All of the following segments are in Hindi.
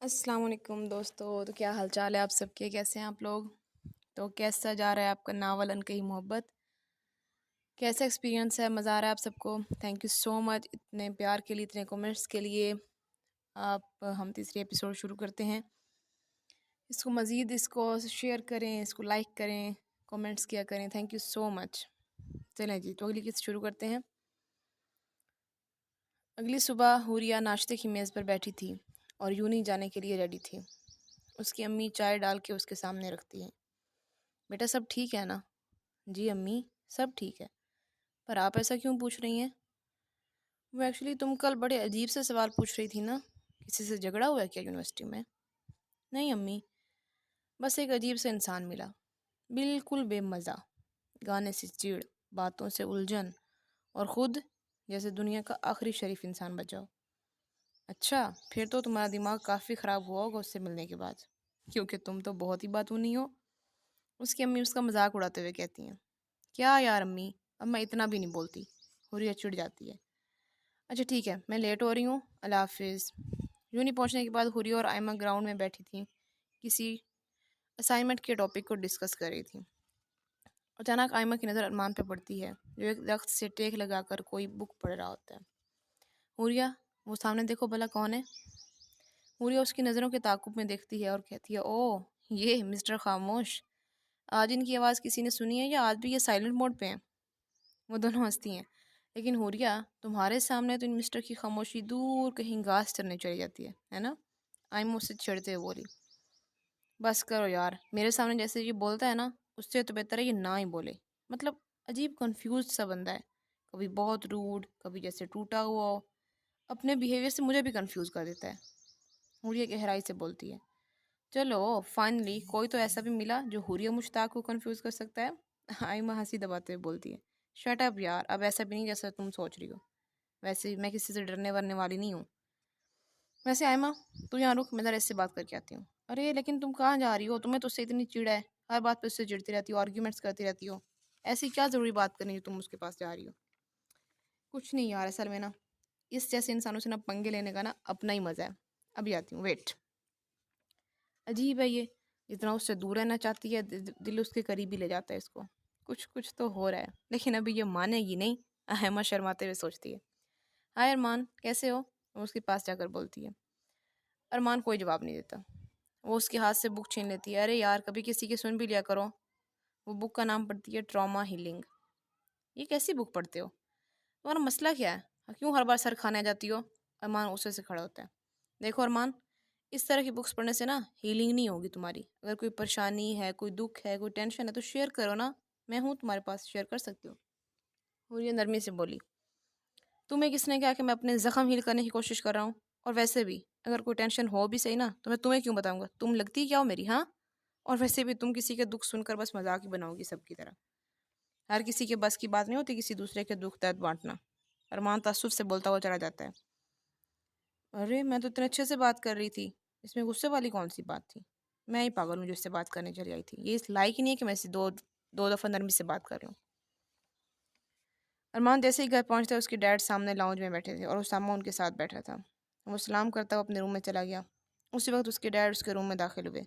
अस्सलाम वालेकुम दोस्तों। तो क्या हाल चाल है आप सबके, कैसे हैं आप लोग? तो कैसा जा रहा है आपका नावल अनकही मोहब्बत? कैसा एक्सपीरियंस है? मज़ा आ रहा है आप सबको? थैंक यू सो मच इतने प्यार के लिए, इतने कमेंट्स के लिए। आप हम तीसरी एपिसोड शुरू करते हैं। इसको मज़ीद इसको शेयर करें, इसको लाइक करें, कमेंट्स किया करें। Thank you so much. चलें जी, तो अगली किस्त शुरू करते हैं। अगली सुबह हुरिया नाश्ते की मेज़ पर बैठी थी और यूनी जाने के लिए रेडी थी। उसकी अम्मी चाय डाल के उसके सामने रखती हैं। बेटा सब ठीक है ना? जी अम्मी, सब ठीक है। पर आप ऐसा क्यों पूछ रही हैं? वो एक्चुअली तुम कल बड़े अजीब से सवाल पूछ रही थी ना। किसी से झगड़ा हुआ है क्या यूनिवर्सिटी में? नहीं अम्मी, बस एक अजीब सा इंसान मिला, बिल्कुल बेमज़ा। गाने से चिढ़, बातों से उलझन, और ख़ुद जैसे दुनिया का आखिरी शरीफ इंसान बचा हो। अच्छा, फिर तो तुम्हारा दिमाग काफ़ी ख़राब हुआ होगा उससे मिलने के बाद, क्योंकि तुम तो बहुत ही बातूनी हो। उसकी अम्मी उसका मजाक उड़ाते हुए कहती हैं। क्या यार अम्मी, अब मैं इतना भी नहीं बोलती। हुरिया चिढ़ जाती है। अच्छा ठीक है, मैं लेट हो रही हूँ, अल्लाह हाफिज़। यूनी पहुँचने के बाद हुरिया और आयमा ग्राउंड में बैठी थी, किसी असाइनमेंट के टॉपिक को डिस्कस कर रही थी। अचानक आयमा की नज़र अरमान पे पड़ती है, जो एक दख्त से टेक लगाकर कोई बुक पढ़ रहा होता है। हुरिया, वो सामने देखो भला कौन है? हुरिया उसकी नज़रों के ताकुब में देखती है और कहती है, ओह ये मिस्टर खामोश। आज इनकी आवाज़ किसी ने सुनी है या आज भी ये साइलेंट मोड पे हैं? वो दोनों हंसती हैं। लेकिन हुरिया, तुम्हारे सामने तो इन मिस्टर की खामोशी दूर कहीं घास चरने चली जाती है ना? आयमा उससे चिढ़ते हुए बोली। बस करो यार, मेरे सामने जैसे ये बोलता है ना, उससे तो बेहतर है ये ना ही बोले। मतलब अजीब कंफ्यूज सा बंदा है, कभी बहुत रूड, कभी जैसे टूटा हुआ हो। अपने बिहेवियर से मुझे भी कंफ्यूज कर देता है। हुरिया गहराई से बोलती है। चलो फाइनली कोई तो ऐसा भी मिला जो हुरिया मुश्ताक को कंफ्यूज कर सकता है। आयमा हंसी दबाते हुए बोलती है। शट अप यार, अब ऐसा भी नहीं जैसा तुम सोच रही हो। वैसे भी मैं किसी से डरने वरने वाली नहीं हूँ। वैसे आयमा, तू यहाँ रुक, मैं ज़रा इससे बात करके आती हूँ। अरे लेकिन तुम कहाँ जा रही हो? तुम्हें तो उससे इतनी चिढ़ है, हर बात पे उससे चिढ़ती रहती हो, आर्ग्यूमेंट्स करती रहती हो। ऐसी क्या ज़रूरी बात करनी जो तुम उसके पास जा रही हो? कुछ नहीं यार, असल में ना इस जैसे इंसानों से ना पंगे लेने का ना अपना ही मज़ा है। अभी आती हूँ, वेट। अजीब है ये, जितना उससे दूर रहना चाहती है दिल उसके करीब ही ले जाता है इसको। कुछ कुछ तो हो रहा है, लेकिन अभी ये मानेगी नहीं। अहमा शर्माते हुए सोचती है। हाय अरमान, कैसे हो? वो उसके पास जाकर बोलती है। अरमान कोई जवाब नहीं देता। वो उसके हाथ से बुक छीन लेती है। अरे यार, कभी किसी की सुन भी लिया करो। वो बुक का नाम पढ़ती है, ट्रॉमा हीलिंग। ये कैसी बुक पढ़ते हो? तुम्हारा मसला क्या है? क्यों हर बार सर खाने आ जाती हो? अरमान उसे से खड़ा होता है। देखो अरमान, इस तरह की बुक्स पढ़ने से ना हीलिंग नहीं होगी तुम्हारी। अगर कोई परेशानी है, कोई दुख है, कोई टेंशन है तो शेयर करो ना। मैं हूँ तुम्हारे पास, शेयर कर सकती हो। और ये नरमी से बोली। तुम्हें किसने कहा कि मैं अपने ज़ख्म हील करने की कोशिश कर रहा हूँ? और वैसे भी अगर कोई टेंशन हो भी सही ना, तो मैं तुम्हें क्यों बताऊँगा? तुम लगती क्या हो मेरी, हाँ? और वैसे भी तुम किसी के दुख सुनकर बस मजाक ही बनाओगी सबकी तरह। हर किसी के बस की बात नहीं होती किसी दूसरे के दुख दर्द बांटना। अरमान तअस्सुफ से बोलता हुआ चला जाता है। अरे मैं तो इतने अच्छे से बात कर रही थी, इसमें गुस्से वाली कौन सी बात थी? मैं ही पागल हूँ जो इससे बात करने चली आई थी। ये इस लायक ही नहीं है कि मैं इससे दो दो दफ़ा नरमी से बात कर रही हूँ। अरमान जैसे ही घर पहुंचता उसके डैड सामने लाउंज में बैठे थे और उसामा उनके साथ बैठा था। वो सलाम करता हुआ अपने रूम में चला गया। उसी वक्त उसके डैड उसके रूम में दाखिल हुए।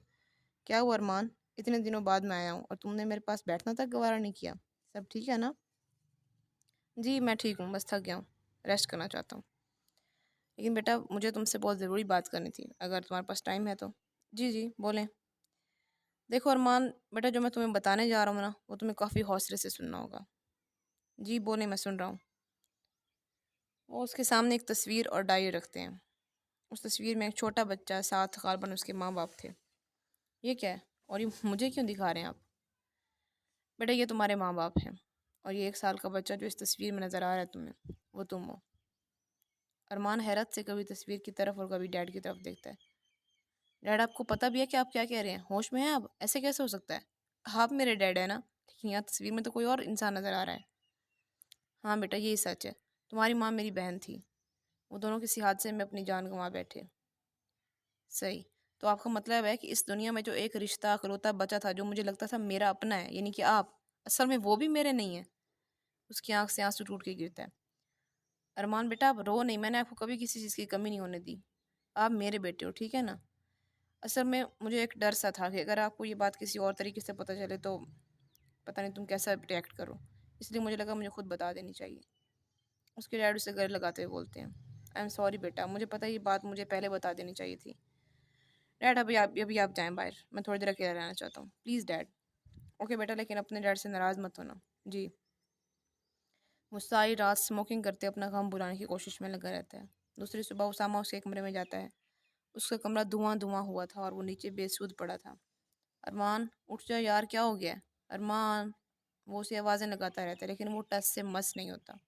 क्या हुआ अरमान, इतने दिनों बाद मैं आया हूँ और तुमने मेरे पास बैठना तक गवारा नहीं किया। सब ठीक है ना? जी मैं ठीक हूँ, बस थक गया हूँ, रेस्ट करना चाहता हूँ। लेकिन बेटा मुझे तुमसे बहुत ज़रूरी बात करनी थी, अगर तुम्हारे पास टाइम है तो। जी जी बोलें। देखो अरमान बेटा, जो मैं तुम्हें बताने जा रहा हूँ ना, वो तुम्हें काफ़ी हौसले से सुनना होगा। जी बोलें, मैं सुन रहा हूँ। वो उसके सामने एक तस्वीर और डायरी रखते हैं। उस तस्वीर में एक छोटा बच्चा, साथ गालबन उसके माँ बाप थे। ये क्या है और ये मुझे क्यों दिखा रहे हैं आप? बेटा ये तुम्हारे माँ बाप हैं, और ये 1 साल का बच्चा जो इस तस्वीर में नज़र आ रहा है तुम्हें, वो तुम हो। अरमान हैरत से कभी तस्वीर की तरफ और कभी डैड की तरफ देखता है। डैड आपको पता भी है कि आप क्या कह रहे हैं? होश में हैं आप? ऐसे कैसे हो सकता है? आप मेरे डैड है ना, लेकिन यहाँ तस्वीर में तो कोई और इंसान नज़र आ रहा है। हाँ बेटा यही सच है, तुम्हारी माँ मेरी बहन थी। वो दोनों किसी हादसे में अपनी जान गंवा बैठे। सही। तो आपका मतलब है कि इस दुनिया में जो एक रिश्ता अकलौता बचा था, जो मुझे लगता था मेरा अपना है, यानी कि आप, असल में वो भी मेरे नहीं है। उसकी आंख से आंसू टूट के गिरता है। अरमान बेटा आप रो नहीं, मैंने आपको कभी किसी चीज़ की कमी नहीं होने दी। आप मेरे बेटे हो, ठीक है ना? असल में मुझे एक डर सा था कि अगर आपको ये बात किसी और तरीके से पता चले तो पता नहीं तुम कैसा रिएक्ट करो, इसलिए मुझे लगा मुझे खुद बता देनी चाहिए। उसके डैड उसे घर लगाते हुए बोलते हैं, आई एम सॉरी बेटा, मुझे पता ये बात मुझे पहले बता देनी चाहिए थी। डैड अभी आप जाएं बाहर, मैं थोड़ी देर अकेला रहना चाहता हूँ, प्लीज़ डैड। ओके बेटा, लेकिन अपने डैड से नाराज़ मत होना। जी। वो सारी रात स्मोकिंग करते अपना काम बुलाने की कोशिश में लगा रहता है। दूसरी सुबह उसामा उसके कमरे में जाता है। उसका कमरा धुआं धुआं हुआ था और वो नीचे बेसुध पड़ा था। अरमान उठ जा यार, क्या हो गया है? अरमान। वो उसे आवाज़ें लगाता रहता है लेकिन वो टस से मस नहीं होता।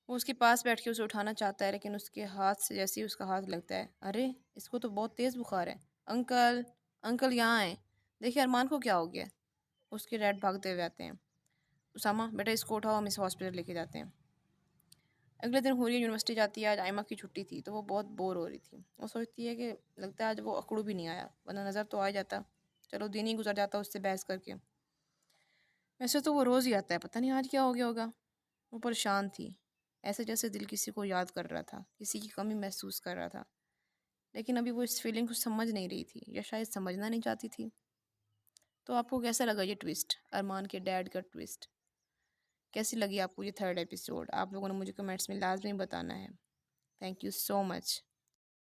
वो उसके पास बैठ के उसे उठाना चाहता है लेकिन उसके हाथ से जैसे ही उसका हाथ लगता है, अरे इसको तो बहुत तेज़ बुखार है। अंकल, अंकल यहाँ आए, देखिए अरमान को क्या हो गया। उसके डैड भागते हुए आते हैं। उसामा बेटा इसको उठाओ, हम इसे हॉस्पिटल लेके जाते हैं। अगले दिन हुरिया यूनिवर्सिटी जाती है। आज आयमा की छुट्टी थी तो वो बहुत बोर हो रही थी। वो सोचती है कि लगता है आज वो अकड़ू भी नहीं आया, वरना नज़र तो आ जाता। चलो दिन ही गुजर जाता उससे बहस करके। वैसे तो वो रोज़ ही आता है, पता नहीं आज क्या हो गया होगा। वो परेशान थी, ऐसे जैसे दिल किसी को याद कर रहा था, किसी की कमी महसूस कर रहा था। लेकिन अभी वो इस फीलिंग को समझ नहीं रही थी, या शायद समझना नहीं चाहती थी। तो आपको कैसा लगा ये ट्विस्ट, अरमान के डैड का ट्विस्ट? कैसी लगी आपको ये थर्ड एपिसोड? आप लोगों ने मुझे कमेंट्स में लाजमी बताना है। Thank you so much.